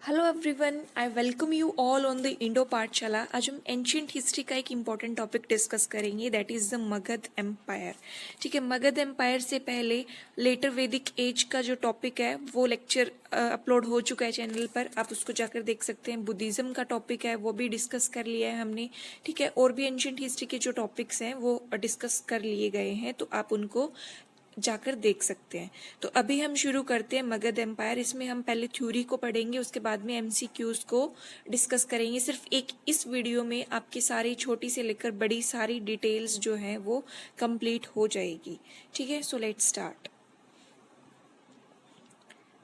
Hello everyone, I welcome you all on the Indo Pathshala. आज हम ancient history का एक इम्पॉर्टेंट टॉपिक डिस्कस करेंगे, that is the Magadha empire. ठीक है, मगध एम्पायर से पहले लेटर वैदिक एज का जो टॉपिक है वो लेक्चर अपलोड हो चुका है चैनल पर, आप उसको जाकर देख सकते हैं। बुद्धिज्म का टॉपिक है वो भी डिस्कस कर लिया है हमने। ठीक है, और भी एंशियंट हिस्ट्री के जो टॉपिक्स हैं वो डिस्कस कर लिए गए हैं, तो आप उनको जाकर देख सकते हैं। तो अभी हम शुरू करते हैं मगध एम्पायर। इसमें हम पहले थ्योरी को पढ़ेंगे, उसके बाद में एमसीक्यूज को डिस्कस करेंगे। सिर्फ एक इस वीडियो में आपकी सारी छोटी से लेकर बड़ी सारी डिटेल्स जो हैं वो कंप्लीट हो जाएगी। ठीक है, सो लेट्स स्टार्ट।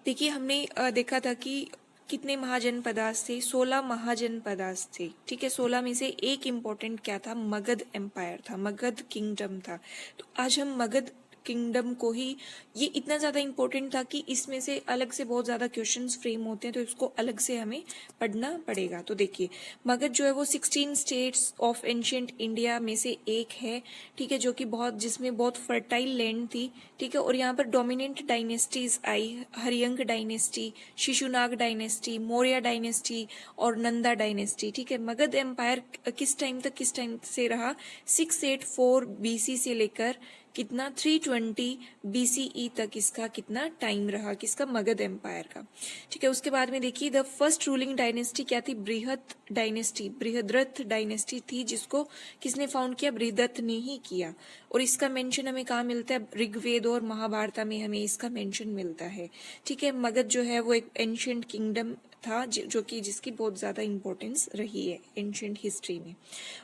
देखिए, हमने देखा था कि कितने महाजनपदास थे, 16 महाजनपदास थे। ठीक है, 16 में से एक इम्पोर्टेंट क्या था, मगध एम्पायर था, मगध किंगडम था। तो आज हम मगध किंगडम को ही, ये इतना ज्यादा इम्पोर्टेंट था कि इसमें से अलग से बहुत ज्यादा क्वेश्चंस फ्रेम होते हैं, तो इसको अलग से हमें पढ़ना पड़ेगा। तो देखिए, मगध जो है वो 16 स्टेट्स ऑफ एंशियंट इंडिया में से एक है। ठीक है, जो कि जिसमें बहुत फर्टाइल लैंड थी। ठीक है, और यहाँ पर डोमिनेंट डायनेस्टीज आई, Haryanka dynasty, Shishunaga dynasty, Maurya dynasty और नंदा डायनेस्टी। ठीक है, मगध एम्पायर किस टाइम से रहा, 684 बीसी से लेकर कितना 320 बीसीई तक इसका कितना टाइम रहा, किसका, मगध एम्पायर का। ठीक है, उसके बाद में देखिए द फर्स्ट रूलिंग डायनेस्टी क्या थी, बृहत डायनेस्टी, बृहद्रथ डायनेस्टी थी, जिसको किसने फाउंड किया, बृहदत्त ने ही किया। और इसका मेंशन हमें कहाँ मिलता है, ऋग्वेद और महाभारत में हमें इसका मेंशन मिलता है। ठीक है, मगध जो है वो एक एंशियंट किंगडम था, जो कि जिसकी बहुत ज्यादा इंपॉर्टेंस रही है एंशियंट हिस्ट्री में।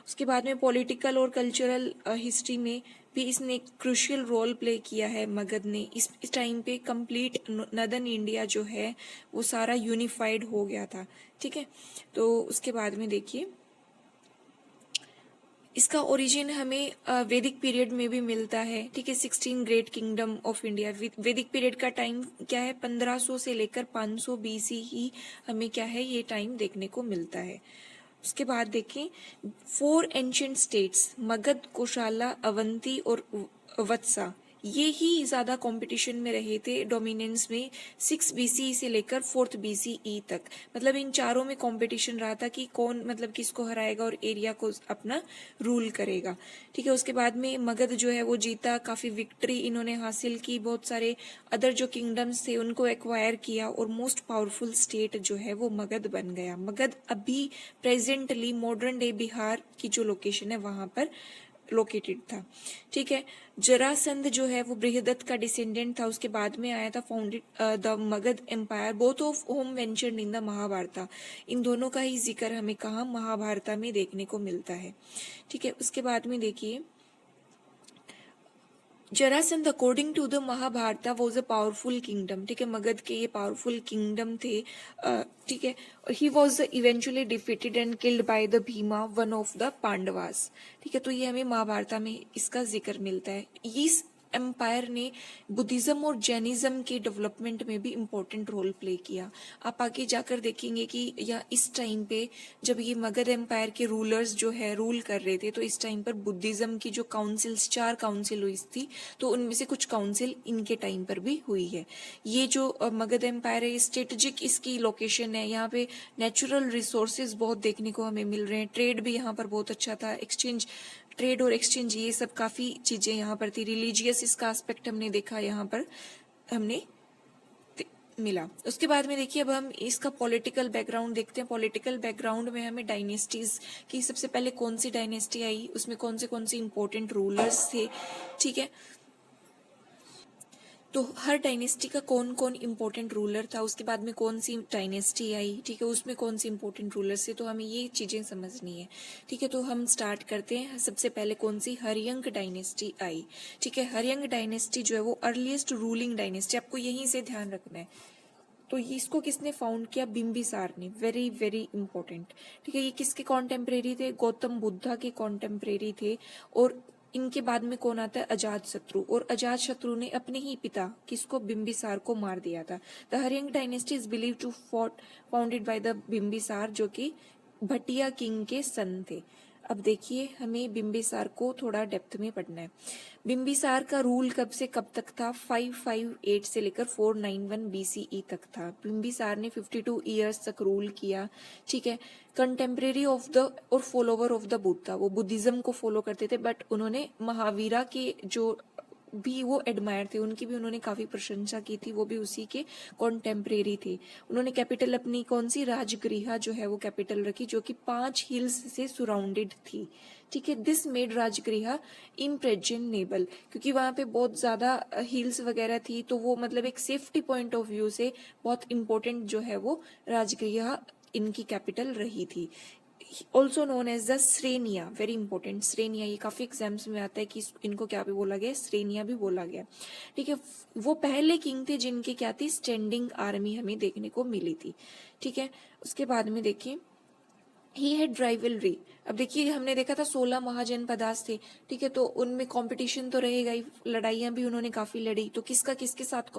उसके बाद में पॉलिटिकल और कल्चरल हिस्ट्री में भी इसने एक क्रूशियल रोल प्ले किया है। मगध ने इस टाइम पे कंप्लीट नदर्न इंडिया जो है वो सारा यूनिफाइड हो गया था। ठीक है, तो उसके बाद में देखिए इसका ओरिजिन हमें वैदिक पीरियड में भी मिलता है। ठीक है, 16 ग्रेट किंगडम ऑफ इंडिया, वैदिक पीरियड का टाइम क्या है, 1500 से लेकर 500 बीसी ही हमें क्या है, ये टाइम देखने को मिलता है। उसके बाद देखें 4 एंशियंट स्टेट्स, मगध, कोशाला, अवंती और वत्सा, ये ही ज्यादा कंपटीशन में रहे थे डोमिनेंस में, 6 बीसी से लेकर 4th बीसीई तक। मतलब इन चारों में कंपटीशन रहा था कि कौन मतलब किसको हराएगा और एरिया को अपना रूल करेगा। ठीक है, उसके बाद में मगध जो है वो जीता, काफी विक्ट्री इन्होंने हासिल की, बहुत सारे अदर जो किंगडम्स थे उनको एक्वायर किया, और मोस्ट पावरफुल स्टेट जो है वो मगध बन गया। मगध अभी प्रेजेंटली मॉडर्न डे बिहार की जो लोकेशन है वहां पर लोकेटेड था। ठीक है, जरासंध जो है वो बृहदत्त का डिसेंडेंट था, उसके बाद में आया था, founded the Magadha empire, both of whom ventured in the Mahabharata. इन दोनों का ही जिक्र हमें कहा, महाभारत में देखने को मिलता है। ठीक है, उसके बाद में देखिए Jarasandha according to the Mahabharata was a powerful kingdom. ठीक है, मगध के ये पावरफुल किंगडम थे। ठीक है, he was eventually defeated and killed by the Bhima, one of the Pandavas. ठीक है, तो ये हमें महाभारत में इसका जिक्र मिलता है। इस एम्पायर ने बुद्धिज्म और जैनिज्म के डेवलपमेंट में भी इम्पोर्टेंट रोल प्ले किया। आप आगे जाकर देखेंगे कि या इस टाइम पे जब ये मगध एम्पायर के रूलर्स जो है रूल कर रहे थे, तो इस टाइम पर बुद्धिज्म की जो काउंसिल्स, 4 काउंसिल हुई थी, तो उनमें से कुछ काउंसिल इनके टाइम पर भी हुई है। ये जो मगध एम्पायर है, स्ट्रेटेजिक इसकी लोकेशन है, यहाँ पे नेचुरल रिसोर्सेज बहुत देखने को हमें मिल रहे हैं, ट्रेड भी यहाँ पर बहुत अच्छा था, एक्सचेंज, ट्रेड और एक्सचेंज, ये सब काफी चीजें यहाँ पर थी। रिलीजियस इसका एस्पेक्ट हमने देखा, यहाँ पर हमने मिला। उसके बाद में देखिए अब हम इसका पॉलिटिकल बैकग्राउंड देखते हैं। पॉलिटिकल बैकग्राउंड में हमें डायनेस्टीज की सबसे पहले कौन सी डायनेस्टी आई, उसमें कौन से इंपॉर्टेंट रूलर्स थे। ठीक है, तो हर डायनेस्टी का कौन कौन इंपॉर्टेंट रूलर था, उसके बाद में कौन सी डायनेस्टी आई, ठीक है, उसमें कौन सी इंपॉर्टेंट रूलर्स थे, तो हमें ये चीजें समझनी है। ठीक है, तो हम स्टार्ट करते हैं। सबसे पहले कौन सी, हरियंक डायनेस्टी आई। ठीक है, हरियंक डायनेस्टी जो है वो अर्लीस्ट रूलिंग डायनेस्टी, आपको यहीं से ध्यान रखना है। तो इसको किसने फाउंड किया, बिंबिसार ने, वेरी वेरी इंपॉर्टेंट। ठीक है, ये किसके कॉन्टेम्परेरी थे, गौतम बुद्धा के कॉन्टेम्परेरी थे। और इनके बाद में कौन आता है, अजात शत्रु, और अजात शत्रु ने अपने ही पिता किसको, बिंबिसार को मार दिया था। The Haryanka dynasty is believe to founded by the Bimbisara, जो कि भटिया किंग के सन थे। अब देखिए हमें बिंबिसार को थोड़ा डेप्थ में पढ़ना है। बिंबिसार का रूल कब से कब तक था? 558 से लेकर 491 BCE तक था। बिंबिसार ने 52 ईयर्स तक रूल किया, ठीक है। कंटेम्प्रेरी ऑफ द और फॉलोवर ऑफ द बुद्धा, वो बुद्धिज्म को फॉलो करते थे, बट उन्होंने महावीरा के जो भी वो एडमायर थे, उनकी भी उन्होंने काफी प्रशंसा की थी, वो भी उसी के कॉन्टेम्परेरी थे। उन्होंने कैपिटल अपनी कौन सी, राजगृहा जो है वो कैपिटल रखी, जो कि 5 हिल्स से सराउंडेड थी, ठीक है। दिस मेड राजगृहा इम्प्रेजनेबल, क्योंकि वहां पे बहुत ज्यादा हिल्स वगैरह थी, तो वो मतलब एक सेफ्टी पॉइंट ऑफ व्यू से बहुत इंपॉर्टेंट जो है वो राजगृहा इनकी कैपिटल रही थी। Also known as the Shreniya, very important, Shreniya, ये काफी एग्जाम्स में आता है कि इनको क्या भी बोला गया, श्रेनिया भी बोला गया, ठीक है। वो पहले किंग थे जिनके क्या थी, स्टैंडिंग आर्मी हमें देखने को मिली थी, ठीक है। उसके बाद में देखिए ही हैड राइवलरी। अब देखिए हमने देखा था 16 महाजनपदास थे, ठीक है, तो उनमें कंपटीशन तो रहेगा ही, लड़ाइयां भी उन्होंने काफी लड़ी, तो किसका किसके साथ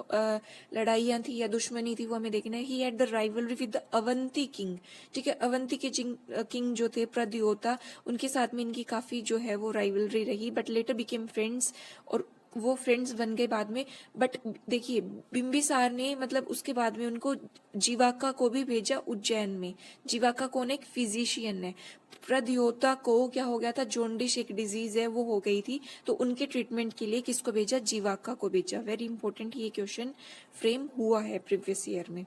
लड़ाइयां थी या दुश्मनी थी वो हमें देखना है। He had the rivalry with the Avanti king, ठीक है। अवंती के किंग जो थे प्रद्योता, उनके साथ में इनकी काफी जो है वो राइवलरी रही, बट लेटर बिकेम फ्रेंड्स, और वो फ्रेंड्स बन गए बाद में। बट देखिए बिंबिसार ने मतलब उसके बाद में उनको जीवाका को भी भेजा उज्जैन में। जीवाका कौन, एक फिजिशियन है। प्रद्योता को क्या हो गया था, जॉन्डिस एक डिजीज है वो हो गई थी, तो उनके ट्रीटमेंट के लिए किसको भेजा, जीवाका को भेजा। वेरी इंपॉर्टेंट ये क्वेश्चन फ्रेम हुआ है प्रीवियस ईयर में।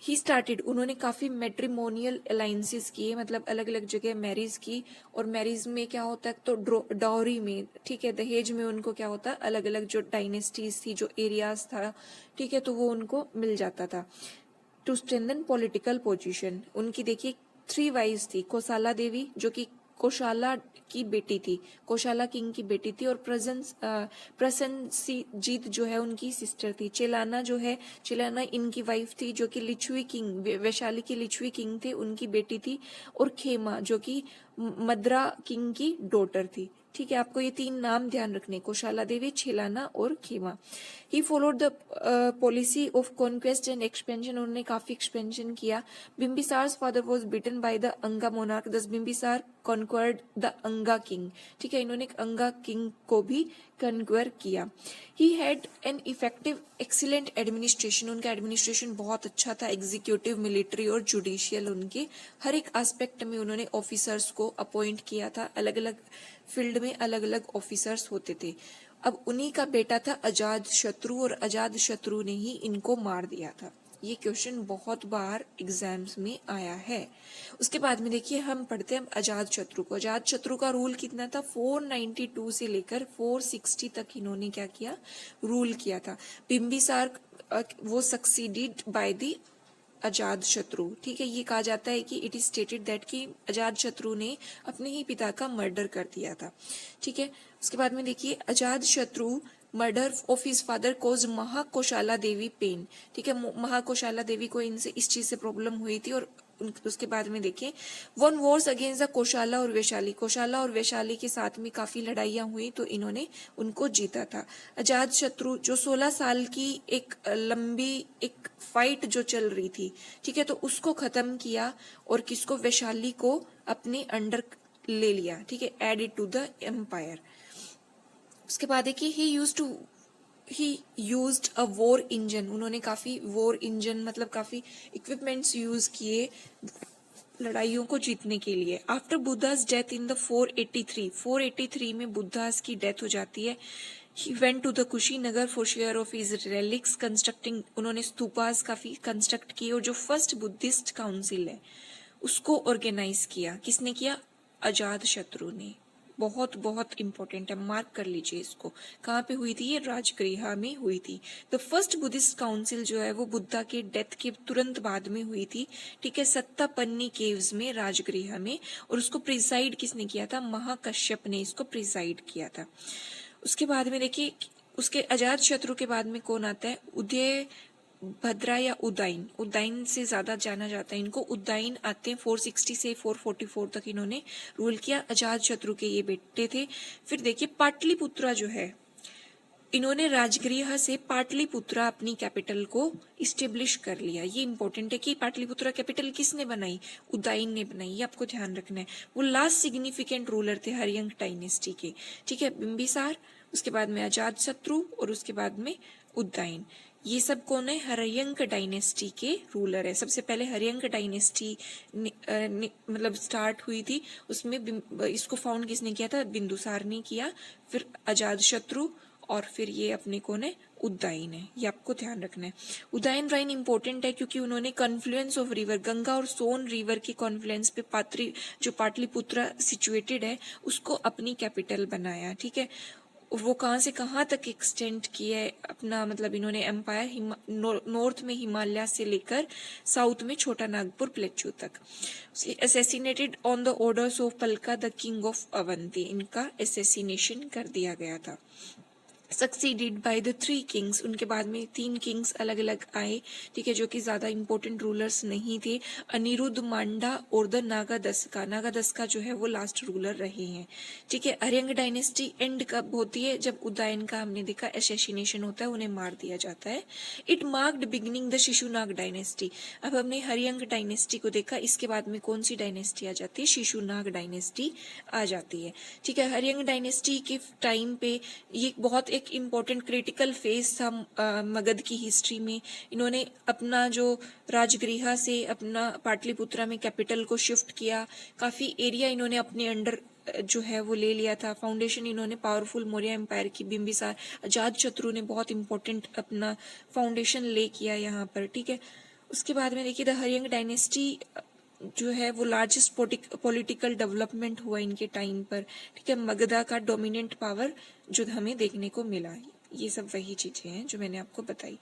ही स्टार्टेड, उन्होंने काफी मैट्रिमोनियल अलायंसेस किए, मतलब अलग अलग जगह मैरिज की, और मैरिज में क्या होता है, तो डाउरी में, ठीक है, दहेज में उनको क्या होता है, अलग अलग जो डायनेस्टीज थी, जो एरियाज था, ठीक है, तो वो उनको मिल जाता था। टू स्ट्रेंथन पॉलिटिकल पोजीशन, उनकी देखिए 3 वाइफ्स थी। कोसाला देवी जो कि कोशाला की बेटी थी, कोशाला किंग की बेटी थी, और प्रसन्नजीत जो है उनकी सिस्टर थी। चेलाना जो है, चेलाना इनकी वाइफ थी, जो कि लिच्छवी किंग, वैशाली के लिच्छवी किंग थे, उनकी बेटी थी। और खेमा जो कि मद्रा किंग की डॉटर थी, ठीक है। आपको ये 3 नाम ध्यान रखने, कोशाला देवी, छेलाना और Khema. He followed the policy of conquest and expansion, उन्होंने काफी एक्सपेंशन किया। Bimbisara father was beaten by the Anga monarch, thus Bimbisara conquered the Anga king, ठीक है, इन्होंने अंगा किंग को भी कन्क्वर किया। He had an effective excellent administration, उनका एडमिनिस्ट्रेशन बहुत अच्छा था, एग्जीक्यूटिव, मिलिट्री और जुडिशियल, उनके हर एक एस्पेक्ट में उन्होंने ऑफिसर्स को अपॉइंट किया था, अलग अलग फील्ड में अलग अलग ऑफिसर्स होते थे। अब उन्हीं का बेटा था अजाद शत्रु, और अजाद शत्रु ने ही इनको मार दिया था। ये क्वेश्चन बहुत बार एग्जाम्स में आया है। उसके बाद में देखिए हम पढ़ते हैं अजाद शत्रु को। अजाद शत्रु का रूल कितना था, 492 से लेकर 460 तक इन्होंने क्या किया, रूल किया था। बिंबिसार वो सक्सीडेड बाय दी अजाद शत्रु, ठीक है। ये कहा जाता है कि इट इज स्टेटेड दैट कि अजाद शत्रु ने अपने ही पिता का मर्डर कर दिया था, ठीक है। उसके बाद में देखिए Ajatashatru murder of his father cause Mahakoshala Devi pain, ठीक है। महाकोशाला देवी को इनसे इस चीज से प्रॉब्लम हुई थी, और उसके बाद में देखिए वन वॉर्स अगेंस्ट द कोशाला और वैशाली, कोशाला और वैशाली के साथ में काफी लड़ाइयां हुई, तो इन्होंने उनको जीता था। अजाद शत्रु जो 16 साल की एक लंबी एक फाइट जो चल रही थी, ठीक है, तो उसको खत्म किया, और किसको, वैशाली को अपने अंडर ले लिया, ठीक है, एडेड टू द एम्पायर। उसके बाद देखिए ही यूज्ड अ वॉर इंजन, उन्होंने काफी वॉर इंजन मतलब काफी इक्विपमेंट्स यूज किए लड़ाइयों को जीतने के लिए। After Buddha's death in the 483 में बुद्धास की डेथ हो जाती है। He went to the Kushinagar for share of his relics constructing, उन्होंने स्तूपास काफी कंस्ट्रक्ट किए, और जो फर्स्ट बुद्धिस्ट काउंसिल है उसको ऑर्गेनाइज किया, किसने किया, अजाद शत्रु ने। बहुत बहुत इंपॉर्टेंट है, मार्क कर लीजिए इसको। कहाँ पे हुई थी ये, राजगृहा में हुई थी। द फर्स्ट बुद्धिस्ट काउंसिल जो है वो बुद्धा के डेथ के तुरंत बाद में हुई थी, ठीक है, सत्तापन्नी केव्स में, राजगृहा में, और उसको प्रिसाइड किसने किया था, महाकश्यप ने इसको प्रिसाइड किया था। उसके बाद में देखिए उसके अजात शत्रु के बाद में कौन आता है, उदय भद्रा या उदाइन, उदाइन से ज्यादा जाना जाता है इनको, उदाइन आते हैं। 460 से 444 तक इन्होंने रूल किया। अजात शत्रु के ये बेटे थे। फिर देखिए पाटलिपुत्रा जो है, इन्होंने राजगृह से पाटलिपुत्रा अपनी कैपिटल को इस्टेब्लिश कर लिया। ये इंपॉर्टेंट है कि पाटलिपुत्रा कैपिटल किसने बनाई, उदयन ने बनाई, ये आपको ध्यान रखना है। वो लास्ट सिग्निफिकेंट रूलर थे हर्यंक डायनेस्टी के, ठीक है। बिंबिसार, उसके बाद में अजातशत्रु और उसके बाद में उदयन, ये सब कौन है, हर्यंक डायनेस्टी के रूलर है। सबसे पहले हर्यंक डायनेस्टी मतलब स्टार्ट हुई थी, उसमें इसको फाउंड किसने किया था, बिंदुसार ने किया, फिर अजातशत्रु और फिर ये अपने कौन है, उदयन है। ये आपको ध्यान रखना है। उदयन राइन इंपॉर्टेंट है क्योंकि उन्होंने कॉन्फ्लुएंस ऑफ रिवर, गंगा और सोन रिवर के कॉन्फ्लुएंस पे जो पाटलिपुत्रा सिचुएटेड है उसको अपनी कैपिटल बनाया, ठीक है। वो कहाँ से कहाँ तक एक्सटेंड किया है अपना, मतलब इन्होंने एम्पायर नॉर्थ में हिमालय से लेकर साउथ में छोटा नागपुर प्लेटू तक। Assassinated on the orders of Palaka the king of Avanti, इनका असैसिनेशन कर दिया गया था। सक्सीडेड बाय द 3 किंग्स, उनके बाद में 3 किंग्स अलग अलग आए, ठीक है, जो कि ज्यादा इंपॉर्टेंट रूलर्स नहीं थे, अनिरुद्ध, मांडा और द नागादशका। नागादशका जो है वो लास्ट रूलर रहे हैं, ठीक है। हर्यंक डायनेस्टी एंड कब होती है, जब उदयन का हमने देखा असैसिनेशन होता है, उन्हें मार दिया जाता है। It marked beginning the Shishunaga dynasty. अब हमने हर्यंक डायनेस्टी को देखा, इसके बाद में कौन सी डायनेस्टी आ जाती है, शिशुनाग डायनेस्टी आ जाती है, ठीक है। हर्यंक डायनेस्टी के टाइम पे ये बहुत एक इम्पोर्टेंट क्रिटिकल फेज था मगध की हिस्ट्री में। इन्होंने अपना जो राजगृह से अपना पाटलिपुत्रा में कैपिटल को शिफ्ट किया, काफी एरिया इन्होंने अपने अंडर जो है वो ले लिया था। फाउंडेशन इन्होंने पावरफुल मौर्य एम्पायर की, बिंबिसार, अजातशत्रु ने बहुत इंपॉर्टेंट अपना फाउंडेशन ले किया यहाँ पर, ठीक है। उसके बाद में देखिए द हर्यंक डायनेस्टी जो है वो लार्जेस्ट पॉलिटिकल डेवलपमेंट हुआ इनके टाइम पर, ठीक है। मगधा का डोमिनेंट पावर जो हमें देखने को मिला, ये सब वही चीजें हैं जो मैंने आपको बताई।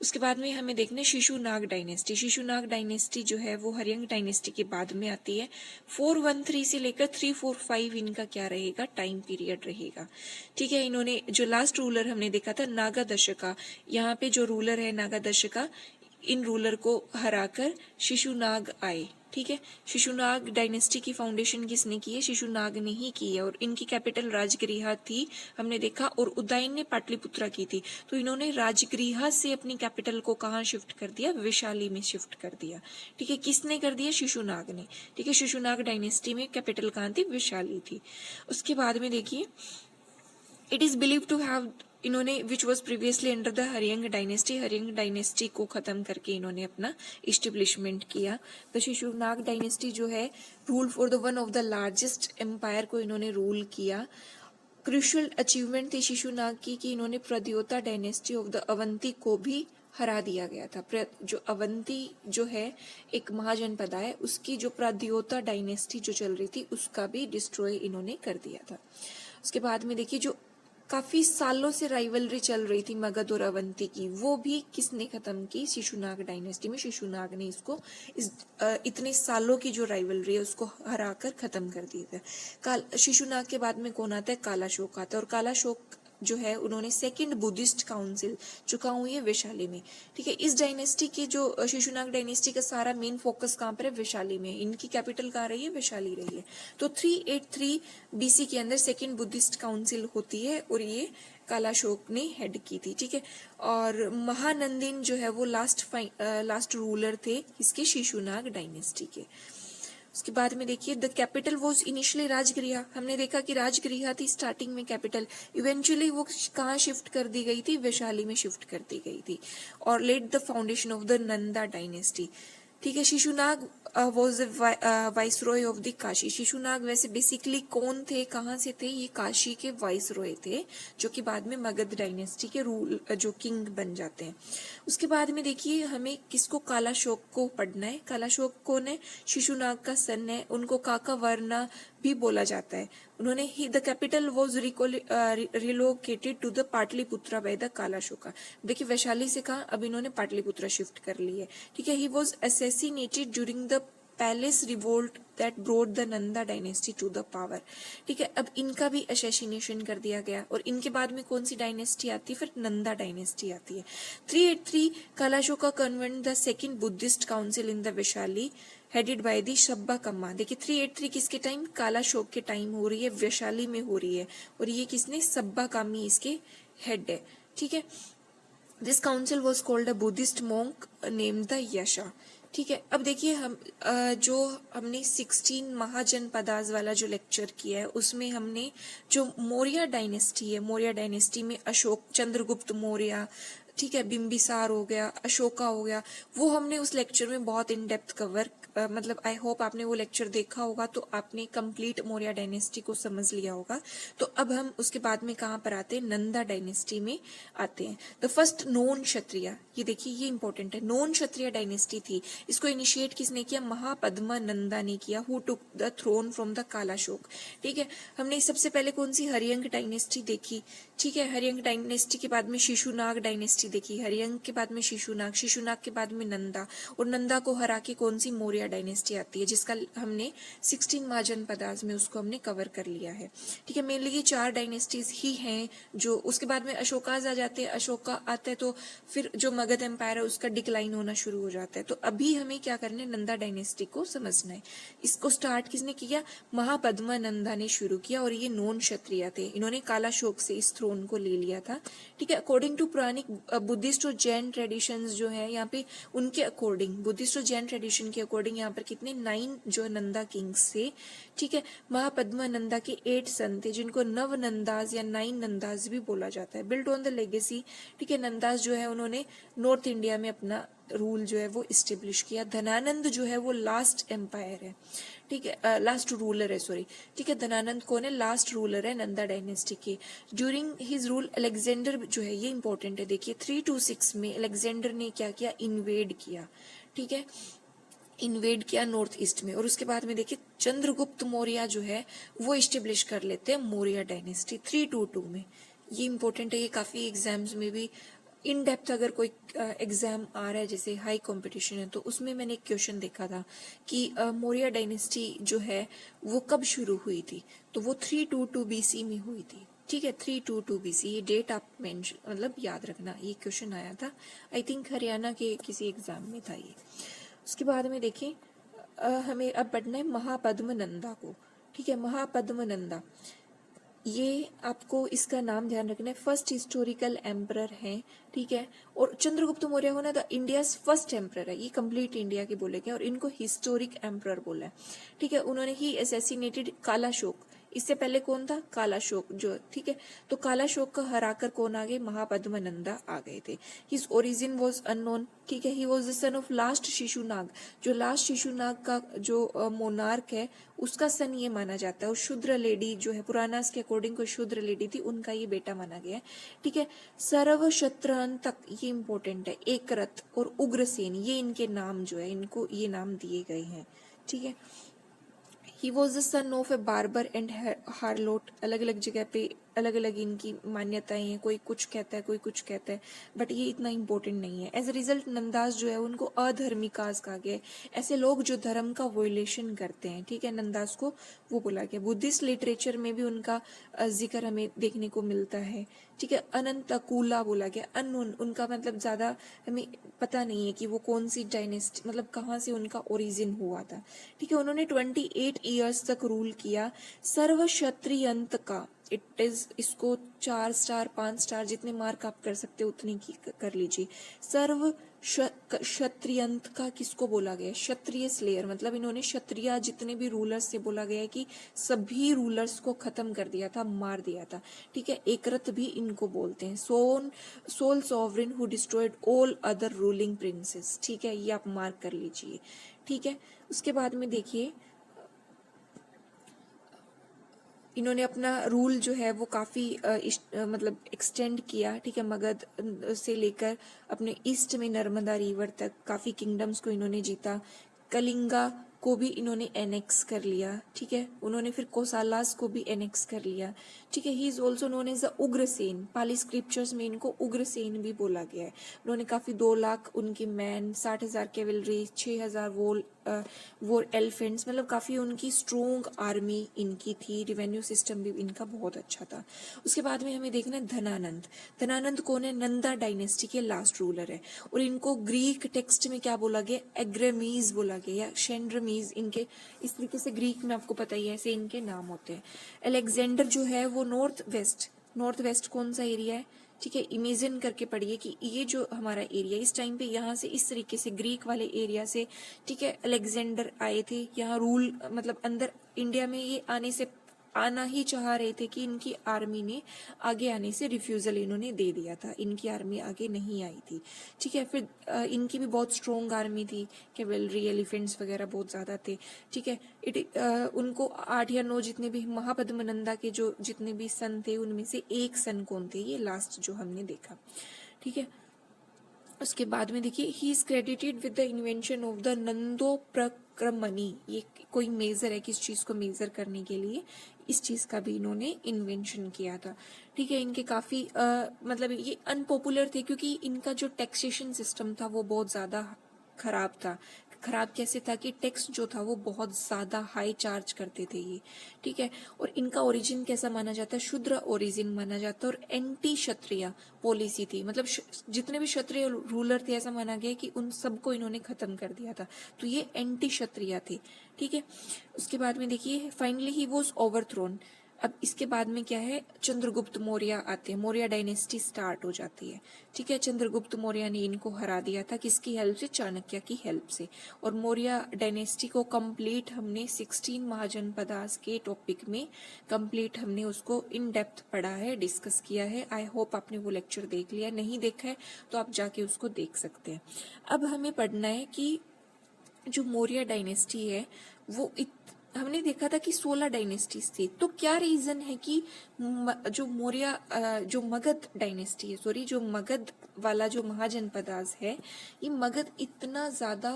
उसके बाद में हमें देखना शिशुनाग डायनेस्टी। शिशुनाग डायनेस्टी जो है वो हर्यंक डायनेस्टी के बाद में आती है। 413 से लेकर 345 इनका क्या रहेगा, टाइम पीरियड रहेगा, ठीक है। इन्होंने जो लास्ट रूलर हमने देखा था नागादशका, यहाँ पे जो रूलर है नागादशका, इन रूलर को हराकर शिशुनाग आए, ठीक है। शिशुनाग डायनेस्टी की फाउंडेशन किसने की है, शिशुनाग ने ही की है, और इनकी कैपिटल राजगृह थी हमने देखा, और उदयन ने पाटलिपुत्रा की थी। तो इन्होंने राजगृह से अपनी कैपिटल को कहाँ शिफ्ट कर दिया, वैशाली में शिफ्ट कर दिया, ठीक है। किसने कर दिया, शिशुनाग ने, ठीक है। शिशुनाग डायनेस्टी में कैपिटल कहाँ थी, वैशाली थी। उसके बाद में देखिए it is believe to have, इन्होंने which was previously under the Haryanka dynasty, Haryanka dynasty को खत्म करके इन्होंने अपना इस्टेब्लिशमेंट किया। द शिशुनाग डायनेस्टी जो है rule for the one of the largest empire को इन्होंने रूल किया। क्रूशियल अचीवमेंट थी शिशुनाग की कि इन्होंने प्रद्योता डायनेस्टी ऑफ द अवंती को भी हरा दिया गया था। जो अवंती जो है एक महाजनपद है, उसकी जो प्रद्योता डायनेस्टी जो चल रही थी उसका भी डिस्ट्रॉय इन्होंने कर दिया था। उसके बाद में देखिए जो काफी सालों से राइवलरी चल रही थी मगध और अवंती की, वो भी किसने खत्म की, शिशुनाग डायनेस्टी में शिशुनाग ने इसको इतने सालों की जो राइवलरी है उसको हराकर खत्म कर दिया था। शिशुनाग के बाद में कौन आता है, कालाशोक आता है, और कालाशोक जो है उन्होंने सेकंड बुद्धिस्ट काउंसिल जो कहाँ हुई है, वैशाली में, ठीक है। इस डायनेस्टी के जो शिशुनाग डायनेस्टी का सारा मेन फोकस कहाँ पर है, वैशाली में, इनकी कैपिटल कहाँ रही है, वैशाली रही है। तो 383 BC के अंदर सेकंड बुद्धिस्ट काउंसिल होती है और ये कालाशोक ने हेड की थी, ठीक है। और महानंदिन जो है वो लास्ट रूलर थे इसके शिशुनाग डायनेस्टी के। उसके बाद में देखिए the capital was initially Rajagriha, हमने देखा कि राजगृह थी स्टार्टिंग में कैपिटल, इवेंचुअली वो कहाँ शिफ्ट कर दी गई थी, वैशाली में शिफ्ट कर दी गई थी, और led the foundation of the Nanda dynasty, ठीक है। Shishunaga was viceroy of the Kashi. Shishunaga वैसे बेसिकली कौन थे, कहाँ से थे, ये काशी के वाइसरॉय थे, जो कि बाद में मगध डायनेस्टी के रूल जो किंग बन जाते हैं। उसके बाद में देखिए हमें किसको, कालाशोक को पढ़ना है। कालाशोक कौन है, शिशुनाग का सन है, उनको काका वर्ना भी बोला जाता है। उन्होंने ही the capital was relocated to the Pataliputra by the Kalashoka. देखिए वैशाली से कहा, अब इन्होंने पाटलिपुत्रा शिफ्ट कर ली है, ठीक है। He was assassinated during the palace revolt that brought the Nanda dynasty to the power, ठीक है। अब इनका भी असैसिनेशन कर दिया गया, और इनके बाद में कौन सी डायनेस्टी आती है, फिर नंदा डायनेस्टी आती है। 383 Kalashoka convened the second Buddhist council in the Vaishali headed by the Sabbakami. देखिए 383 किसके टाइम, कालाशोक के टाइम हो रही है, वैशाली में हो रही है, और ये किसने, सब्बा कामी इसके हेड है, ठीक है। This council was called a Buddhist monk name the Yasha, ठीक है। अब देखिए हम जो हमने 16 महाजनपदास वाला जो लेक्चर किया है उसमें हमने जो मौर्य डायनेस्टी है, मौर्य डायनेस्टी में अशोक, चंद्रगुप्त मौर्य, ठीक है, बिंबिसार हो गया, अशोका हो गया, वो हमने उस लेक्चर में बहुत इन डेप्थ कवर, मतलब आई होप आपने वो लेक्चर देखा होगा तो आपने कंप्लीट मौर्य डायनेस्टी को समझ लिया होगा। तो अब हम उसके बाद में कहाँ पर आते हैं, नंदा डायनेस्टी में आते हैं। द फर्स्ट नॉन क्षत्रिय, ये देखिए ये इंपॉर्टेंट है, नॉन क्षत्रिय डायनेस्टी थी, इसको इनिशिएट किसने किया, महापद्मा नंदा ने किया, who took the throne from the Kalashoka, ठीक है। हमने सबसे पहले कौन सी, हरियंक डायनेस्टी देखी, ठीक है। हरियंक डायनेस्टी के बाद में शिशुनाग डायनेस्टी देखी, हरियंक के बाद में शिशुनाग, शिशुनाग के बाद में नंदा, और नंदा को हरा के कौन सी, मौर्य डायनेस्टी आती है, जिसका हमने 16 महाजनपदास में उसको हमने कवर कर लिया है, ठीक है। मेनली ये 4 डायनेस्टीज ही हैं जो, उसके बाद में अशोकाज आ जाते हैं, अशोका आते हैं तो फिर जो मगध एम्पायर है उसका डिक्लाइन होना शुरू हो जाता है। तो अभी हमें क्या करना है, नंदा डायनेस्टी को समझना है। इसको स्टार्ट किसने किया, महापद्मा नंदा ने शुरू किया, और ये नॉन क्षत्रिय थे, इन्होंने कालाशोक से इस थ्रोन को ले लिया था, ठीक है। अकॉर्डिंग टू पुरानिक बुद्धिस्ट और जैन ट्रेडिशंस जो है यहाँ पे, उनके अकॉर्डिंग, बुद्धिस्ट और जैन ट्रेडिशन के अकॉर्डिंग यहाँ पर कितने 9 जो नंदा किंग्स थे, ठीक है। महापद्मा नंदा के 8 सन थे जिनको नव नंदाज या 9 नंदाज भी बोला जाता है। बिल्ट ऑन द लेगेसी, ठीक है। नंदाज जो है उन्होंने नॉर्थ इंडिया में अपना रूल जो है वो इस्टेब्लिश किया। धनानंद जो है वो लास्ट एम्पायर है, ठीक है, लास्ट रूलर है, सॉरी, ठीक है। धनानंद कौन है, लास्ट रूलर है नंदा डायनेस्टी के। ड्यूरिंग हिज रूल अलेक्जेंडर जो है, ये इंपॉर्टेंट है, देखिए 326 में अलेक्जेंडर ने क्या किया, इन्वेड किया, ठीक है, इन्वेड किया नॉर्थ ईस्ट में। और उसके बाद में देखिए चंद्रगुप्त मौर्य जो है वो इस्टेब्लिश कर लेते हैं मौर्य डायनेस्टी 322 में। ये इंपॉर्टेंट है, ये काफी एग्जाम्स में भी इन डेप्थ अगर कोई एग्जाम आ रहा है, जैसे हाई कंपटीशन है, तो उसमें मैंने एक क्वेश्चन देखा था कि मौर्य डायनेस्टी जो है वो कब शुरू हुई थी, तो वो 322 BC में हुई थी, ठीक है। 322 BC, ये डेट आप मेंशन मतलब याद रखना, ये क्वेश्चन आया था, आई थिंक हरियाणा के किसी एग्जाम में था ये। उसके बाद में देखिए हमें अब पढ़ना है महापद्म नंदा को, ठीक है। महापद्म नंदा, ये आपको इसका नाम ध्यान रखना है, फर्स्ट हिस्टोरिकल एम्परर है, ठीक है। और चंद्रगुप्त मौर्य होना द इंडिया फर्स्ट एम्परर है, ये कंप्लीट इंडिया के बोले गए, और इनको हिस्टोरिक एम्परर बोला है, ठीक है। उन्होंने ही असैसिनेटेड कालाशोक, इससे पहले कौन था, कालाशोक जो, ठीक है। तो कालाशोक का हराकर कौन आ गए, महापद्म नंदा आ गए थे। हिज ओरिजिन वाज अननोन, ठीक है। He was the son of last Shishunaga, जो लास्ट शिशुनाग का जो मोनार्क है उसका सन ये माना जाता है। और शूद्र लेडी जो है, पुरानास के अकॉर्डिंग कोई शूद्र लेडी थी, उनका ये बेटा माना गया है, ठीक है। सर्व शत्रंतक, ये इंपॉर्टेंट है, एकरथ और उग्रसेन, ये इनके नाम जो है, इनको ये नाम दिए गए हैं, ठीक है। He was the son of a barber and harlot, अलग अलग जगह पे अलग अलग इनकी मान्यताएं हैं, कोई कुछ कहता है कोई कुछ कहता है, बट ये इतना इंपॉर्टेंट नहीं है। एज अ रिजल्ट नंदास जो है उनको अधर्मिकास कहा गया है, ऐसे लोग जो धर्म का वोलेशन करते हैं, ठीक है, नंदास को वो बोला गया। बुद्धिस्ट लिटरेचर में भी उनका जिक्र हमें देखने को मिलता है, ठीक है। अनंतकूला बोला गया, अननोन, उनका मतलब ज्यादा हमें पता नहीं है कि वो कौन सी डायनेस्टी, मतलब कहाँ से उनका ओरिजिन हुआ था, ठीक है। उन्होंने 28 ईयर्स तक रूल किया। सर्व क्षत्रियंत का, इट इज, इसको 4 स्टार 5 स्टार जितने मार्क आप कर सकते हो उतने की कर लीजिए। सर्व क्षत्रियंत का किसको बोला गया, क्षत्रिय स्लेयर, मतलब इन्होंने क्षत्रिय जितने भी रूलर्स से बोला गया है कि सभी रूलर्स को खत्म कर दिया था, मार दिया था, ठीक है। एकरथ भी इनको बोलते हैं। Sole sovereign who destroyed all other ruling princes, ठीक है, ये आप मार्क कर लीजिए, ठीक है। उसके बाद में देखिए इन्होंने अपना रूल जो है वो काफी मतलब एक्सटेंड किया, ठीक है। मगध से लेकर अपने ईस्ट में नर्मदा रिवर तक काफी किंगडम्स को इन्होंने जीता। कलिंगा को भी इन्होंने एनेक्स कर लिया, ठीक है। उन्होंने फिर कोसालास को भी एनेक्स कर लिया, ठीक है। He is also known as the Ugrasena, Pali scriptures में इनको उग्रसेन भी बोला गया है। उन्होंने काफी 2 लाख उनकी मैन, 60,000 कैवलरी, 6,000 वोर एलिफेंट्स, मतलब काफी उनकी स्ट्रोंग आर्मी इनकी थी। रिवेन्यू सिस्टम भी इनका बहुत अच्छा था। उसके बाद में हमें देखना है धनानंद। धनानंद कौन है, नंदा डायनेस्टी के लास्ट रूलर है, और इनको ग्रीक टेक्स्ट में क्या बोला गया, एग्रेमीज बोला गया या शेंड्रमीज, इनके इस तरीके से ग्रीक में आपको पता ही है ऐसे इनके नाम होते हैं। अलेक्जेंडर जो है वो नॉर्थ वेस्ट कौन सा एरिया है, ठीक है, इमेजिन करके पढ़िए कि ये जो हमारा एरिया इस टाइम पे यहाँ से इस तरीके से ग्रीक वाले एरिया से, ठीक है, अलेक्जेंडर आए थे यहाँ रूल, मतलब अंदर इंडिया में ये आना ही चाह रहे थे कि इनकी आर्मी ने आगे आने से रिफ्यूजल इन्होंने दे दिया था, इनकी आर्मी आगे नहीं आई थी। ठीक है, फिर इनकी भी बहुत स्ट्रोंग आर्मी थी, कैवेलरी, एलिफेंट्स वगैरह बहुत ज्यादा थे। ठीक है, उनको 8 या 9 जितने भी महापद्मनंदा के जो जितने भी सन थे उनमें से एक सन कौन थे, ये लास्ट जो हमने देखा। ठीक है, उसके बाद में देखिए he is credited with the invention of the Nandopakramani, ये कोई मेजर है किस चीज को मेजर करने के लिए, इस चीज का भी इन्होंने इन्वेंशन किया था। ठीक है, इनके काफी मतलब ये अनपॉपुलर थे क्योंकि इनका जो टैक्सेशन सिस्टम था वो बहुत ज्यादा खराब था। खराब कैसे था कि टैक्स जो था वो बहुत ज्यादा हाई चार्ज करते थे ये। ठीक है, और इनका ओरिजिन कैसा माना जाता है, शूद्र ओरिजिन माना जाता है, और एंटी क्षत्रिय पॉलिसी थी, मतलब जितने भी क्षत्रिय रूलर थे ऐसा माना गया कि उन सबको इन्होंने खत्म कर दिया था, तो ये एंटी क्षत्रिय थे। ठीक है, उसके बाद में देखिए फाइनली ही वॉज ओवरथ्रोन। अब इसके बाद में क्या है, चंद्रगुप्त मौर्य आते हैं, मौर्य डायनेस्टी स्टार्ट हो जाती है। ठीक है, चंद्रगुप्त मौर्य ने इनको हरा दिया था, किसकी हेल्प से, चाणक्य की हेल्प से। और मौर्य डायनेस्टी को कंप्लीट हमने 16 महाजनपदास के टॉपिक में कंप्लीट हमने उसको इन डेप्थ पढ़ा है, डिस्कस किया है। आई होप आपने वो लेक्चर देख लिया, नहीं देखा है तो आप जाके उसको देख सकते हैं। अब हमें पढ़ना है कि जो मौर्य डायनेस्टी है वो हमने देखा था कि 16 डायनेस्टीज थी, तो क्या रीजन है कि जो मौर्य जो मगध डायनेस्टी है, सॉरी जो मगध वाला जो महाजनपदास है, ये मगध इतना ज्यादा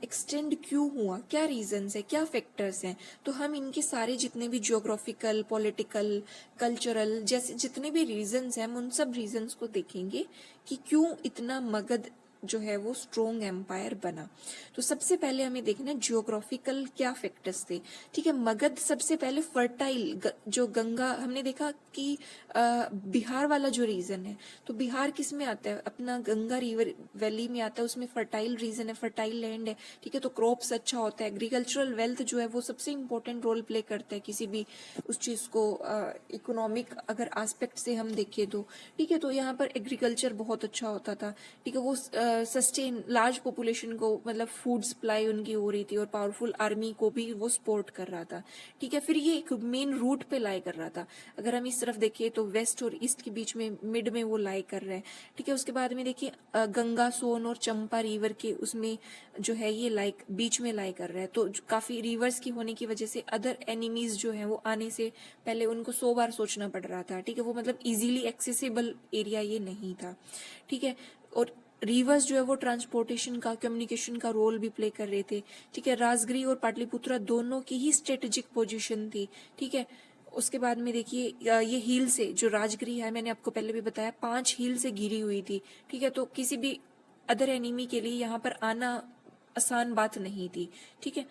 एक्सटेंड क्यों हुआ, क्या रीजंस है, क्या फैक्टर्स हैं। तो हम इनके सारे जितने भी जियोग्राफिकल, पॉलिटिकल, कल्चरल जैसे जितने भी रीजंस हैं, हम उन सब रीजंस को देखेंगे कि क्यों इतना मगध जो है वो स्ट्रॉन्ग एम्पायर बना। तो सबसे पहले हमें देखना है जियोग्राफिकल क्या फैक्टर्स थे। ठीक है, मगध सबसे पहले फर्टाइल, जो गंगा, हमने देखा कि बिहार वाला जो रीजन है, तो बिहार किस में आता है, अपना गंगा रिवर वैली में आता है, उसमें फर्टाइल रीजन है, फर्टाइल लैंड है। ठीक है, तो क्रॉप्स अच्छा होता है, एग्रीकल्चरल वेल्थ जो है वो सबसे इंपॉर्टेंट रोल प्ले करता है किसी भी उस चीज को इकोनॉमिक अगर एस्पेक्ट से हम देखें तो। ठीक है, तो यहाँ पर एग्रीकल्चर बहुत अच्छा होता था। ठीक है, वो सस्टेन लार्ज पॉपुलेशन को, मतलब फूड सप्लाई उनकी हो रही थी, और पावरफुल आर्मी को भी वो सपोर्ट कर रहा था। ठीक है, फिर ये एक मेन रूट पे लाई कर रहा था। अगर हम इस तरफ देखें तो वेस्ट और ईस्ट के बीच में मिड में वो लाई कर रहे हैं। ठीक है, उसके बाद में देखिए गंगा, सोन और चंपा रिवर के उसमें जो है ये लाइक बीच में लाई कर रहा है, तो काफी रिवर्स की होने की वजह से अदर एनिमीज जो है वो आने से पहले उनको 100 बार सोचना पड़ रहा था। ठीक है, वो मतलब इजीली एक्सेसिबल एरिया ये नहीं था। ठीक है, और रिवर्स जो है वो ट्रांसपोर्टेशन का, कम्युनिकेशन का रोल भी प्ले कर रहे थे। ठीक है, राजगिरी और पाटलिपुत्रा दोनों की ही स्ट्रेटेजिक पोजीशन थी। ठीक है, उसके बाद में देखिए ये हील से, जो राजगिरी है मैंने आपको पहले भी बताया 5 हील से घिरी हुई थी। ठीक है, तो किसी भी अदर एनिमी के लिए यहाँ पर आना आसान बात नहीं थी। ठीक है,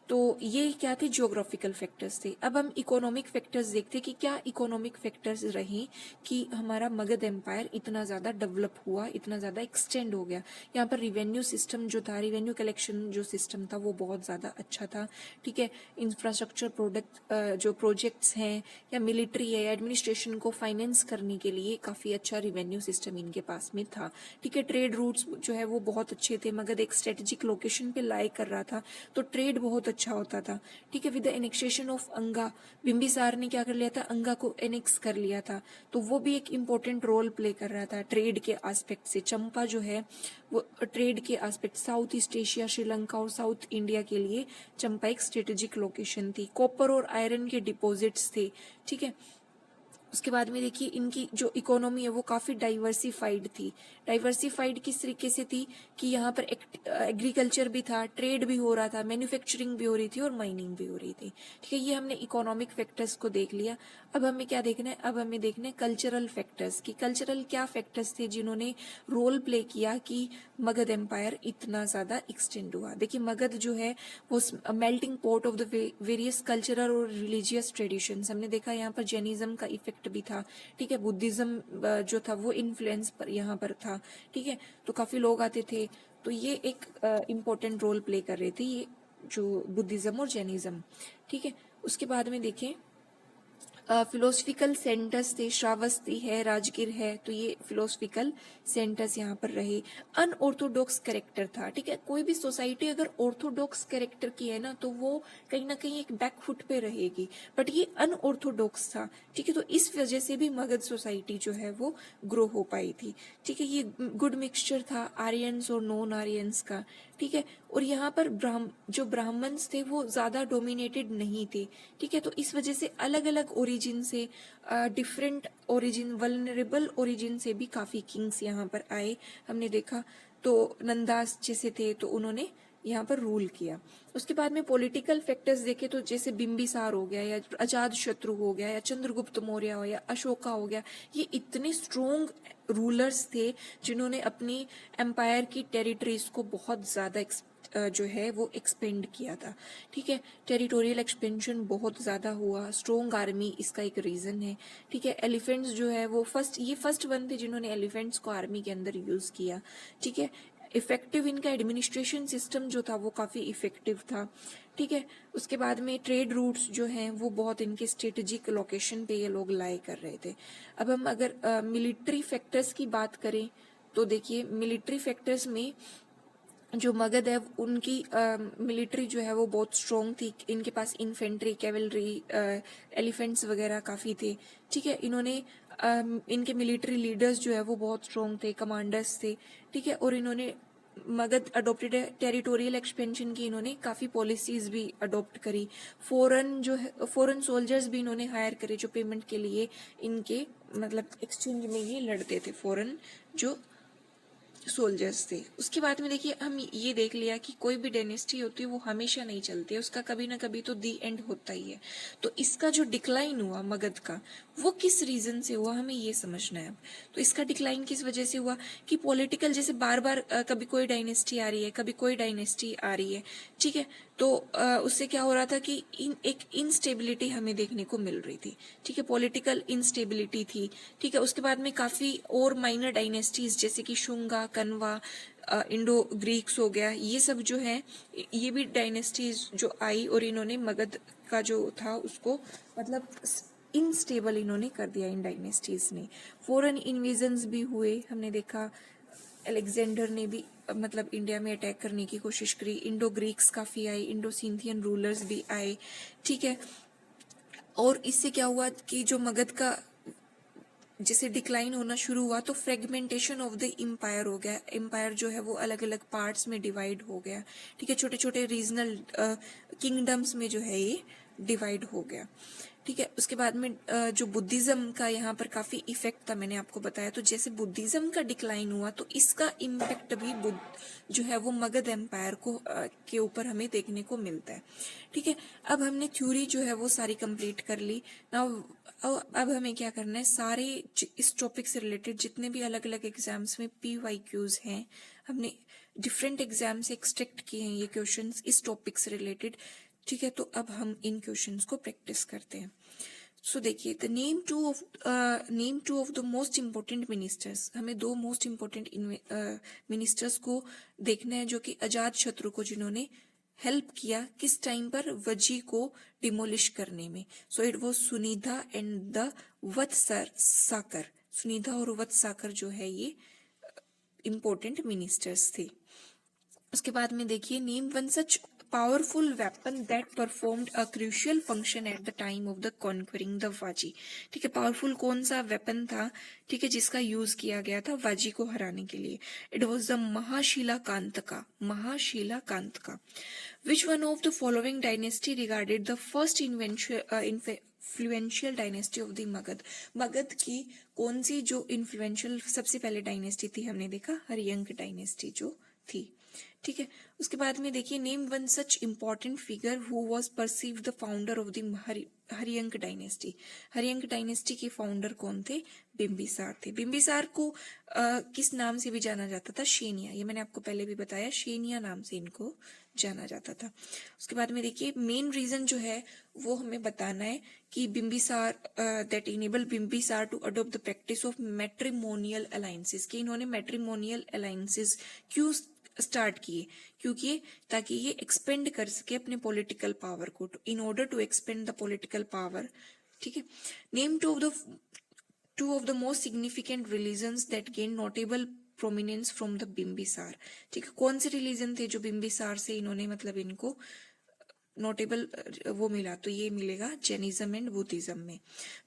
तो ये क्या थे, ज्योग्राफिकल फैक्टर्स थे। अब हम इकोनॉमिक फैक्टर्स देखते कि क्या इकोनॉमिक फैक्टर्स रहे कि हमारा मगध एम्पायर इतना ज्यादा डेवलप हुआ, इतना ज्यादा एक्सटेंड हो गया। यहाँ पर रिवेन्यू सिस्टम जो था, रिवेन्यू कलेक्शन जो सिस्टम था वो बहुत ज्यादा अच्छा था। ठीक है, इंफ्रास्ट्रक्चर प्रोडक्ट जो प्रोजेक्ट्स हैं या मिलिट्री है, एडमिनिस्ट्रेशन को फाइनेंस करने के लिए काफी अच्छा रिवेन्यू सिस्टम इनके पास में था। ठीक है, ट्रेड रूट्स जो है वो बहुत अच्छे थे, मगध एक स्ट्रेटेजिक लोकेशन पे लाई कर रहा था, तो ट्रेड बहुत अच्छा होता था। ठीक है, विद द एनेक्सेशन ऑफ अंगा, बिंबिसार ने क्या कर लिया था, अंगा को एनेक्स कर लिया था, तो वो भी एक इम्पोर्टेंट रोल प्ले कर रहा था ट्रेड के एस्पेक्ट से। चंपा जो है वो ट्रेड के aspect, south east Asia, Sri Lanka और साउथ इंडिया के लिए चंपा एक स्ट्रेटेजिक लोकेशन थी। कॉपर और आयरन के डिपॉजिट्स थे। ठीक है, उसके बाद में देखिए इनकी जो इकोनॉमी है वो काफी डाइवर्सिफाइड थी। डाइवर्सिफाइड किस तरीके से थी कि यहाँ पर एग्रीकल्चर भी था, ट्रेड भी हो रहा था, मैन्युफैक्चरिंग भी हो रही थी और माइनिंग भी हो रही थी। ठीक है, ये हमने इकोनॉमिक फैक्टर्स को देख लिया। अब हमें क्या देखना है, अब हमें देखना है कल्चरल फैक्टर्स की कल्चरल क्या फैक्टर्स थे जिन्होंने रोल प्ले किया कि मगध एम्पायर इतना ज्यादा एक्सटेंड हुआ। देखिए मगध जो है वो melting pot of the various cultural और रिलीजियस ट्रेडिशंस, हमने देखा यहाँ पर जैनिज्म का इफेक्ट भी था। ठीक है, बुद्धिज्म जो था वो इन्फ्लुएंस पर यहाँ पर था। ठीक है, तो काफी लोग आते थे, तो ये एक इम्पोर्टेंट रोल प्ले कर रहे थे ये जो बुद्धिज्म और जैनिज्म। ठीक है, उसके बाद में देखें फिलोसफिकल सेंटर्स थे, श्रावस्ती है, राजगीर है, तो ये फिलोसफिकल सेंटर्स यहाँ पर रहे। अनऑर्थोडॉक्स कैरेक्टर था, ठीक है, कोई भी सोसाइटी अगर ऑर्थोडॉक्स कैरेक्टर की है ना तो वो कहीं ना कहीं एक बैकफुट पे रहेगी, बट ये अनऑर्थोडॉक्स था, ठीक है, तो इस वजह से भी मगध सोसाइटी जो है वो ग्रो हो पाई थी, ठीक है। ये गुड मिक्सचर था आर्यंस और नॉन आर्यंस का, ठीक है, और यहाँ पर जो ब्राह्मण्स थे वो ज्यादा डोमिनेटेड नहीं थे, ठीक है, तो इस वजह से अलग अलग ओरिजिन से, डिफरेंट ओरिजिन, वल्नरेबल ओरिजिन से भी काफी किंग्स यहाँ पर आए, हमने देखा। तो नंदास जैसे थे तो उन्होंने यहाँ पर रूल किया। उसके बाद में पॉलिटिकल फैक्टर्स देखे तो जैसे बिंबिसार हो गया या अजात शत्रु हो गया या चंद्रगुप्त मौर्य हो या अशोका हो गया, ये इतने स्ट्रोंग रूलर्स थे जिन्होंने अपनी एम्पायर की टेरिटरीज को बहुत ज्यादा जो है वो एक्सपेंड किया था, ठीक है। टेरिटोरियल एक्सपेंशन बहुत ज्यादा हुआ, स्ट्रोंग आर्मी इसका एक रीजन है, ठीक है। एलिफेंट्स जो है वो फर्स्ट वन थे जिन्होंने एलिफेंट्स को आर्मी के अंदर यूज किया, ठीक है। इफेक्टिव इनका एडमिनिस्ट्रेशन सिस्टम जो था वो काफी इफेक्टिव था, ठीक है। उसके बाद में ट्रेड रूट्स जो हैं वो बहुत इनके स्ट्रेटेजिक लोकेशन पे ये लोग लाई कर रहे थे। अब हम अगर मिलिट्री फैक्टर्स की बात करें तो देखिए मिलिट्री फैक्टर्स में जो मगध है उनकी मिलिट्री जो है वो बहुत स्ट्रोंग थी, इनके पास इन्फेंट्री, कैवलरी, एलिफेंट्स वगैरह काफी थे, ठीक है। इन्होंने इनके मिलिट्री लीडर्स जो है वो बहुत स्ट्रोंग थे, कमांडर्स थे, ठीक है, और इन्होंने मगध अडोप्टेड टेरिटोरियल एक्सपेंशन की, इन्होंने काफी पॉलिसीज भी अडॉप्ट करी। फॉरेन सोल्जर्स भी इन्होंने हायर करे जो पेमेंट के लिए इनके मतलब एक्सचेंज में ये लड़ते थे, फॉरेन जो सोल्जर्स थे। उसके बाद में देखिए हम ये देख लिया कि कोई भी डायनेस्टी होती है वो हमेशा नहीं चलती है, उसका कभी ना कभी तो दी एंड होता ही है। तो इसका जो डिक्लाइन हुआ मगध का वो किस रीजन से हुआ हमें ये समझना है अब। तो इसका डिक्लाइन किस वजह से हुआ कि पॉलिटिकल, जैसे बार बार कभी कोई डायनेस्टी आ रही है, कभी कोई डायनेस्टी आ रही है, ठीक है, तो उससे क्या हो रहा था कि एक इंस्टेबिलिटी हमें देखने को मिल रही थी, ठीक है, पॉलिटिकल इंस्टेबिलिटी थी, ठीक है। उसके बाद में काफी और माइनर डायनेस्टीज जैसे कि शुंगा, कन्वा, इंडो ग्रीक्स हो गया, ये सब जो है ये भी डायनेस्टीज जो आई और इन्होंने मगध का जो था उसको मतलब इनस्टेबल इन्होंने कर दिया इन डायनेस्टीज ने। फॉरेन इन्वेजन्स भी हुए, हमने देखा अलेक्जेंडर ने भी मतलब इंडिया में अटैक करने की कोशिश करी, इंडो ग्रीक्स काफी आए, इंडो सिंथियन रूलर्स भी आए, ठीक है। और इससे क्या हुआ कि जो मगध का जैसे डिक्लाइन होना शुरू हुआ तो फ्रेगमेंटेशन ऑफ द एम्पायर हो गया, एम्पायर जो है वो अलग अलग पार्ट्स में डिवाइड हो गया, ठीक है, छोटे छोटे रीजनल किंगडम्स में जो है ये डिवाइड हो गया, ठीक है। उसके बाद में जो बुद्धिज्म का यहाँ पर काफी इफेक्ट था, मैंने आपको बताया, तो जैसे बुद्धिज्म का डिक्लाइन हुआ तो इसका इम्पैक्ट भी जो है वो मगध एम्पायर को के ऊपर हमें देखने को मिलता है, ठीक है। अब हमने थ्योरी जो है वो सारी कंप्लीट कर ली। नाउ अब हमें क्या करना है, सारे इस टॉपिक से रिलेटेड जितने भी अलग अलग एग्जाम्स में PYQs हैं, हमने डिफरेंट एग्जाम से एक्सट्रैक्ट किए हैं ये क्वेश्चंस इस टॉपिक से रिलेटेड, ठीक है। तो अब हम इन क्वेश्चंस को प्रैक्टिस करते हैं। सो देखिए the name two of the most important ministers, हमें दो मोस्ट इम्पोर्टेंट मिनिस्टर्स को देखना है जो कि अजात शत्रु को जिन्होंने हेल्प किया किस टाइम पर, वजी को डिमोलिश करने में। So it was Sunidha and the Vatsakara, Sunidha और वत्साकर जो है ये इम्पोर्टेंट मिनिस्टर्स थे। उसके बाद में देखिए name one such powerful weapon that performed a crucial function at the time of the conquering the Vajji, ठीक है, पावरफुल कौन सा वेपन था, ठीक है, जिसका यूज किया गया था वाजी को हराने के लिए। It was the Mahashilakantaka, Mahashilakantaka. Which one of the following dynasty regarded the first influential dynasty of the Magadha, Magadha की कौन सी जो इन्फ्लुएंशियल सबसे पहले डायनेस्टी थी, हमने देखा हरियंक डायनेस्टी जो थी, ठीक है। उसके बाद में देखिए name one such important figure who was perceived the founder of the Haryanka dynasty, Haryanka dynasty के फाउंडर कौन थे, बिंबिसार थे। बिंबिसार को किस नाम से भी जाना जाता था, शेनिया, ये मैंने आपको पहले भी बताया, शेनिया नाम से इनको जाना जाता था। उसके बाद में देखिए मेन रीजन जो है वो हमें बताना है कि Bimbisara that enable Bimbisara to adopt the practice of matrimonial alliances, कि इन्होंने मैट्रिमोनियल अलायंसेस क्यों स्टार्ट किए, क्योंकि ताकि ये एक्सपेंड कर सके अपने पॉलिटिकल पावर को, in order to expand the political power ठीक है। Name two of the most significant religions that gain notable prominence from the Bimbisara. ठीक है, कौन से रिलीजन थे जो बिम्बिसार से इन्होंने मतलब इनको नोटेबल वो मिला, तो ये मिलेगा जैनिज्म एंड बुद्धिज्म में।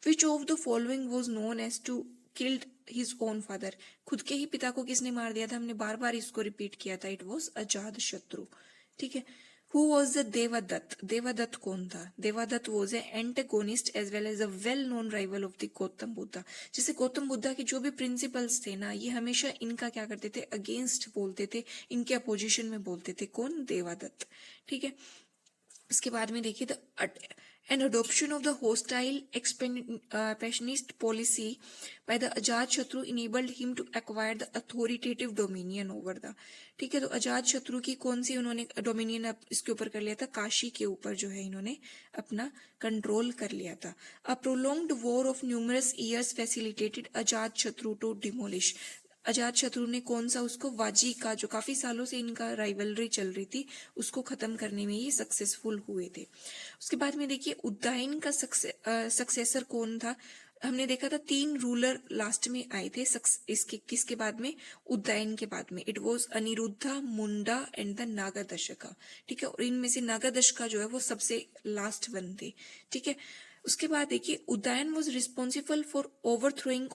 Which of the following was known as to killed his own father. खुद के ही पिता को किसने मार दिया था, हमने बार बार इसको रिपीट किया था, इट वाज अजात शत्रु। ठीक है। Who was the Devadatta. Devadatta कौन था? Devadatta was a antagonist as well as a well known rival of the Gautama Buddha. जैसे गौतम बुद्धा के जो भी प्रिंसिपल्स थे ना, ये हमेशा इनका क्या करते थे, अगेंस्ट बोलते थे, इनके अपोजिशन में बोलते थे। कौन? देवदत्त। ठीक है। इसके बाद में देखिए an adoption of the hostile expansionist policy by the अजात शत्रु enabled him to acquire the authoritative dominion over the। ठीक है, तो अजात शत्रु की कौन सी उन्होंने डोमिनियन इसके ऊपर कर लिया था? काशी के ऊपर जो है इन्होंने अपना कंट्रोल कर लिया था। A prolonged war of numerous years facilitated अजात शत्रु to demolish। अजात शत्रु ने कौन सा उसको, वाजी का, जो काफी सालों से इनका राइवलरी चल रही थी, उसको खत्म करने में ये सक्सेसफुल हुए थे। उसके बाद में देखिए उद्दाइन का सक्सेसर कौन था? हमने देखा था 3 रूलर लास्ट में आए थे इसके किसके बाद में? उद्दाइन के बाद में। It was Anuruddha, Munda and the Nagadasaka. ठीक है, और इनमें से नागादशका जो है वो सबसे लास्ट वन थे। ठीक है। उसके बाद देखिए Udayin was responsible for overthrowing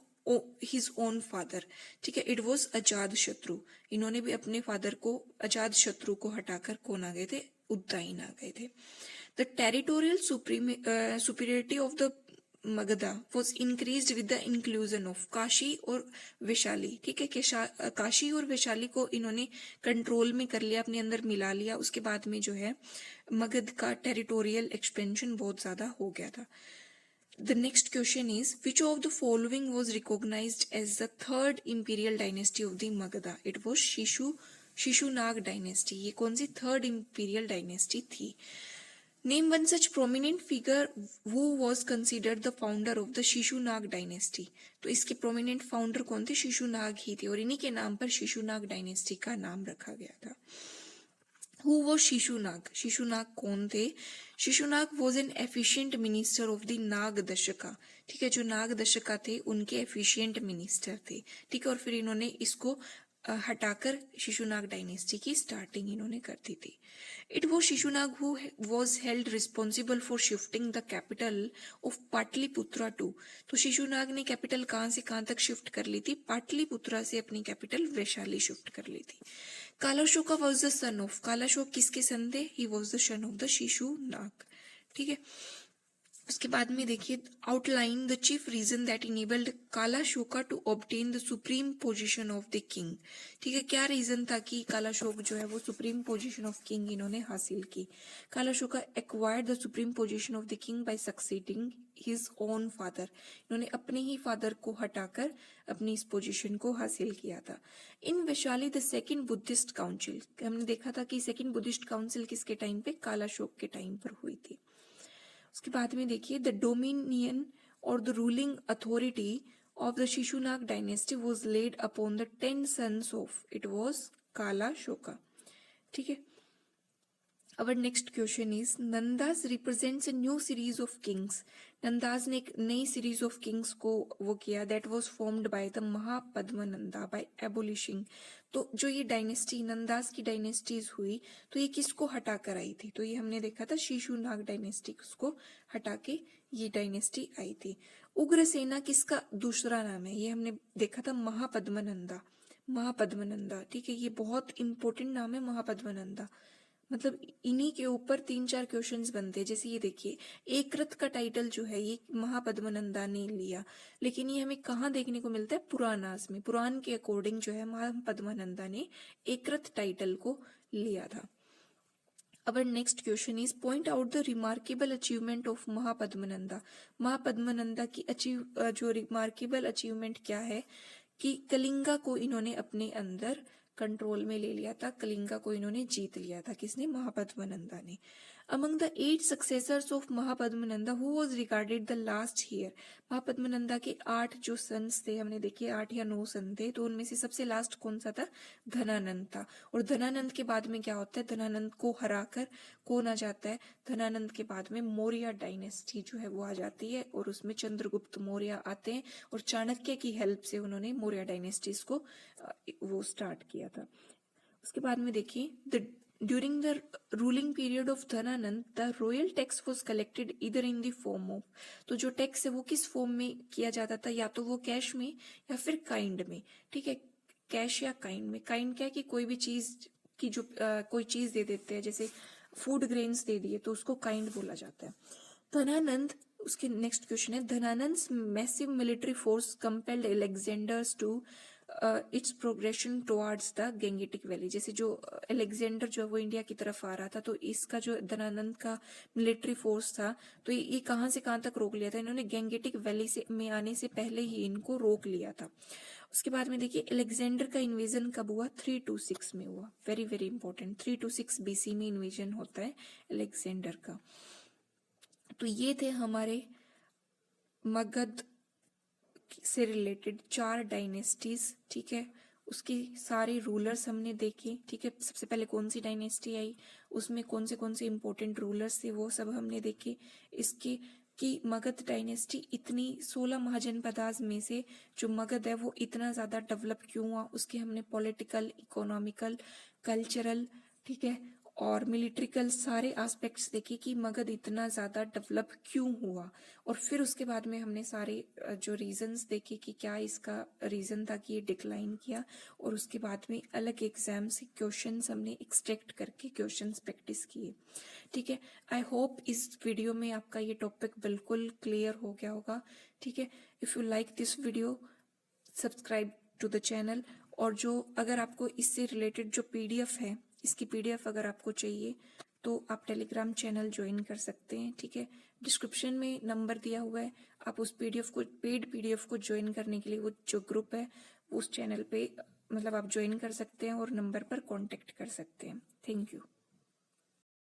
his own father. ठीक है, इट वॉज अजात शत्रु। इन्होंने भी अपने फादर को, अजात शत्रु को हटाकर कौन आ गए थे? उद्दाइन आ गए थे। The territorial superiority of the Magadha was increased with the inclusion of Kashi और वैशाली। ठीक है, काशी और वैशाली को इन्होंने कंट्रोल में कर लिया, अपने अंदर मिला लिया। उसके बाद में जो है मगध का टेरिटोरियल एक्सपेंशन बहुत ज्यादा हो गया था। The next question is, which of the following was recognized as the third imperial dynasty of the Magadha? It was Shishunaga dynasty. ये कौन सी third imperial dynasty थी? Name one such prominent figure who was considered the founder of the Shishunaga dynasty. तो इसके prominent founder कौन थे? शिशुनाग ही थे, और इन्हीं के नाम पर शिशुनाग dynasty का नाम रखा गया था। Who was Shishunaga? शिशुनाग कौन थे? Shishunaga was an efficient minister of the Nagadasaka. ठीक है, जो नाग दशका थे उनके एफिशिएंट मिनिस्टर थे। ठीक है, और फिर इन्होंने इसको हटाकर शिशुनाग डायनेस्टी की स्टार्टिंग इन्होंने कर दी थी। It was Shishunaga who was held responsible for shifting the capital of Pataliputra to. तो शिशुनाग ने कैपिटल कहाँ से कहाँ तक शिफ्ट कर ली थी? पाटलिपुत्रा से अपनी कैपिटल वैशाली शिफ्ट कर ली थी। Kalashoka was the son of, Kalashoka किसके सन थे? He was the son of the Shishunaga. ठीक है, उसके बाद में देखिए outline the chief reason that enabled Kalashoka to obtain the supreme position of the king. ठीक है, क्या रीजन था कि कालाशोक जो है वो सुप्रीम पोजीशन ऑफ किंग इन्होंने हासिल की? Kalashoka acquired the supreme position of the king by succeeding his own father. इन्होंने अपने ही फादर को हटाकर अपनी इस पोजीशन को हासिल किया था। In Vaishali the second Buddhist council, हमने देखा था कि सेकंड बुद्धिस्ट काउंसिल किसके टाइम पे? कालाशोक के टाइम पर हुई थी। उसके बाद में देखिए द डोमिनियन और the ruling authority of the Shishunaga dynasty was laid upon the 10 sons of, it was Kalashoka. ठीक है, Our next question is, Nandas represents a new series of kings. Nanda's ने एक नई सीरीज ऑफ किंग्स को वो किया, that was formed by the Mahapadmananda by abolishing. तो जो ये डायनेस्टी नंदास की डायनेस्टीज हुई, तो ये किसको हटा कर आई थी? तो ये हमने देखा था शिशुनाग डायनेस्टी को हटा के ये डायनेस्टी आई थी। उग्रसेना किसका दूसरा नाम है? ये हमने देखा था महापद्मनंदा। महापद्मनंदा, ठीक है, ये बहुत इंपॉर्टेंट नाम है महापद्मनंदा। मतलब इन्हीं के ऊपर 3-4 क्वेश्चंस बनते हैं। जैसे ये देखिए एकरथ का टाइटल जो है ये महापद्मनंदा ने लिया, लेकिन ये हमें कहाँ देखने को मिलता है? पुराणास में। पुराण के अकॉर्डिंग जो है महापद्मनंदा ने एकरथ टाइटल को लिया था। Our next question is, point out the remarkable achievement of महापद्मनंदा। महापद्मनंदा की जो रिमार्केबल अचीवमेंट क्या है कि कलिंगा को इन्होंने अपने अंदर कंट्रोल में ले लिया था, कलिंगा को इन्होंने जीत लिया था। किसने? महापद्मनंदा ने। Among the 8 successors of Mahapadmananda who was regarded the last heir, Mahapadmananda के 8 जो सन्स थे, हमने देखे 8 या 9 सन थे, तो उनमें से सबसे लास्ट कौन सा था? धनानंद था। और धनानंद के बाद में क्या होता है? धनानंद को हराकर कौन आ जाता है? धनानंद के बाद में मौर्य डायनेस्टी जो है वो आ जाती है, और उसमें चंद्रगुप्त मौर्य आते हैं, और चाणक्य की हेल्प से उन्होंने मौर्य डायनेस्टीज को वो स्टार्ट किया था। उसके बाद में देखिए, during the ruling period of Dhananand, the royal tax was collected either in the form of, तो जो टैक्स है वो किस फॉर्म में किया जाता था? या तो वो कैश में या फिर काइंड में। ठीक है, कैश या काइंड में। काइंड क्या है कि कोई भी चीज की जो कोई चीज दे देते हैं, जैसे फूड ग्रेन्स दे दिए तो उसको काइंड बोला जाता है। धनानंद, उसके नेक्स्ट क्वेश्चन है, Dhanananda massive military force compelled Alexander's to its progression towards the Gangetic valley. जैसे जो अलेक्जेंडर जो है वो इंडिया की तरफ आ रहा था, तो इसका जो धनानंद का मिलिट्री फोर्स था, तो ये कहाँ से कहाँ तक रोक लिया था? इन्होंने गैंगेटिक वैली से में आने से पहले ही इनको रोक लिया था। उसके बाद में देखिए, अलेक्जेंडर का इन्वेजन कब हुआ? 326 में हुआ। वेरी वेरी इंपॉर्टेंट, 326 BC में इन्वेजन होता है अलेक्जेंडर का। तो ये थे हमारे मगध से रिलेटेड 4 डायनेस्टीज। ठीक है, उसकी सारे रूलर्स हमने देखे। ठीक है, सबसे पहले कौन सी डायनेस्टी आई, उसमें कौन से इंपॉर्टेंट रूलर्स थे, वो सब हमने देखे। इसके कि मगध डायनेस्टी इतनी 16 महाजनपदास में से जो मगध है वो इतना ज्यादा डेवलप क्यों हुआ, उसके हमने पॉलिटिकल, इकोनॉमिकल, कल्चरल, ठीक है, और मिलिट्रिकल सारे एस्पेक्ट्स देखे कि मगध इतना ज्यादा डेवलप क्यों हुआ। और फिर उसके बाद में हमने सारे जो रीजंस देखे कि क्या इसका रीजन था कि ये डिक्लाइन किया, और उसके बाद में अलग एग्जाम से क्वेश्चंस हमने एक्सट्रैक्ट करके क्वेश्चंस प्रैक्टिस किए। ठीक है, आई होप इस वीडियो में आपका ये टॉपिक बिल्कुल क्लियर हो गया होगा। ठीक है, if you like this video, subscribe to the channel. और जो अगर आपको इससे रिलेटेड जो PDF है, इसकी PDF अगर आपको चाहिए तो आप टेलीग्राम चैनल ज्वाइन कर सकते हैं। ठीक है, डिस्क्रिप्शन में नंबर दिया हुआ है, आप उस PDF को, पेड PDF को ज्वाइन करने के लिए वो जो ग्रुप है उस चैनल पे मतलब आप ज्वाइन कर सकते हैं और नंबर पर कांटेक्ट कर सकते हैं। Thank you.